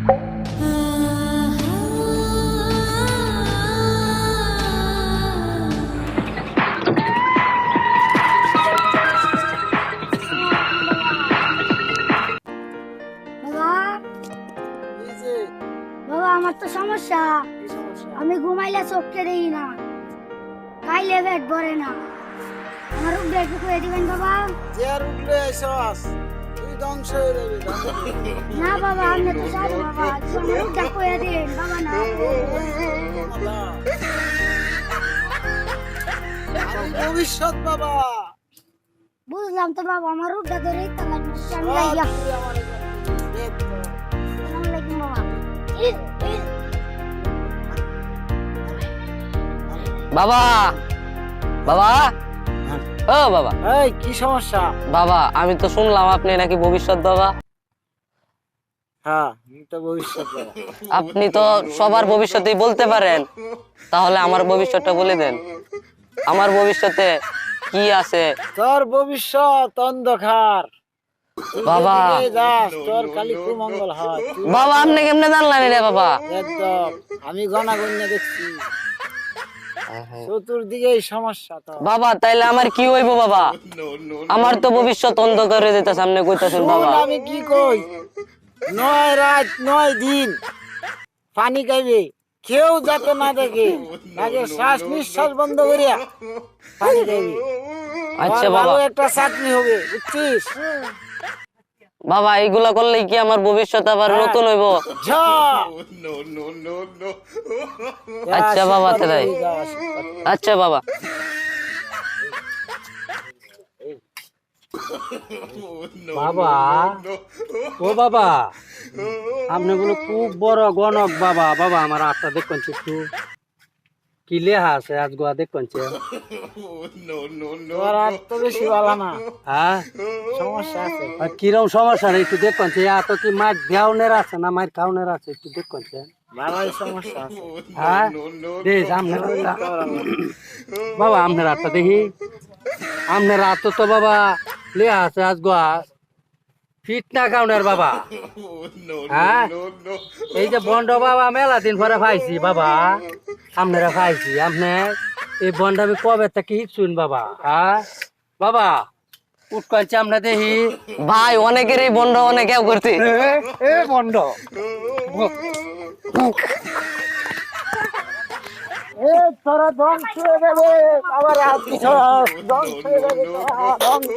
বাবা আমার তো সমস্যা, আমি ঘুমাইলে চোখকে দেই না, খাইলে পেট ভরে না। আমার রোগটা একটু কয়ে দিবেন বাবা। না বাবা আপনি তো জানেন বাবা, আমার রোগটা কয়ে দেন বাবা। না ভবিষ্যৎ বাবা, বুঝলাম তো বাবা, আমার রোগটা ধরে বাবা বাবা ও বাবা, এই কি সমস্যা? বাবা আমি তো শুনলাম আপনি নাকি ভবিষ্যৎ বাবা। হ্যাঁ আমি তো ভবিষ্যৎ বাবা। আপনি তো সবার ভবিষ্যতেই বলতে পারেন, তাহলে আমার ভবিষ্যৎটা বলে দেন। আমার ভবিষ্যতে কি আছে? তোর ভবিষ্যৎ অন্ধকার বাবা। তোর কালি কুমঙ্গল হয়। বাবা আপনি কেমনে জানলেন রে বাবা? একদম আমি গণাগণ্য দেখছি, চতুর্দিকে এই সমস্যা। তো বাবা তাইলে আমার কি হইব বাবা? আমার তো ভবিষ্যৎ অন্ধকার হয়ে যেতে সামনে কইতাছেন বাবা। আমি কি কই, 9 রাত 9 দিন পানি খাইবে, কেউ যাতে না দেখে, আগে শ্বাস নিঃশ্বাস বন্ধ করিয়া পানি খাইবে। আচ্ছা আর বাবা। ভালো একটা চাকরি হবে, বুঝছিস? বাবা এইগুলা করলে কি আমার ভবিষ্যৎ আবার নতুন হইব? যা। আচ্ছা বাবা তাই। আচ্ছা বাবা। বাবা ও বাবা, আপনি বলে খুব বড় গণক বাবা। বাবা আমার আটটা দেখবেন একটু কি লেহা আছে আজ গোয়া দেখবেন। তোর আর তো বেশি ভালো না, হ্যাঁ সমস্যা আছে। আর কিরম সমস্যা রে একটু দেখবেন। এত কি মাছ দেওয়ানের আছে না মাছ খাওয়ানের আছে একটু দেখবেন। বাবাই সমস্যা আছে। হ্যাঁ দেখ আপনার বাবা, আপনার আটটা দেখি। আপনার আট তো বাবা লেহা আছে আজ গোয়া ফিট না কাউনের বাবা। হ্যাঁ এই যে বন্ড বাবা মেলা দিন পরে পাইছি বাবা, আপনারা পাইছি। আপনার এই বন্ড আমি কবে থেকে শুন বাবা। হ্যাঁ বাবা উঠকাচ্ছে আমরা দেখি ভাই অনেকেরই বন্ধ অনেকে করতে এ বন্ড তোরা ধ্বংস হয়ে যাবে, আবার ধ্বংস হয়ে যাবে, ধ্বংস।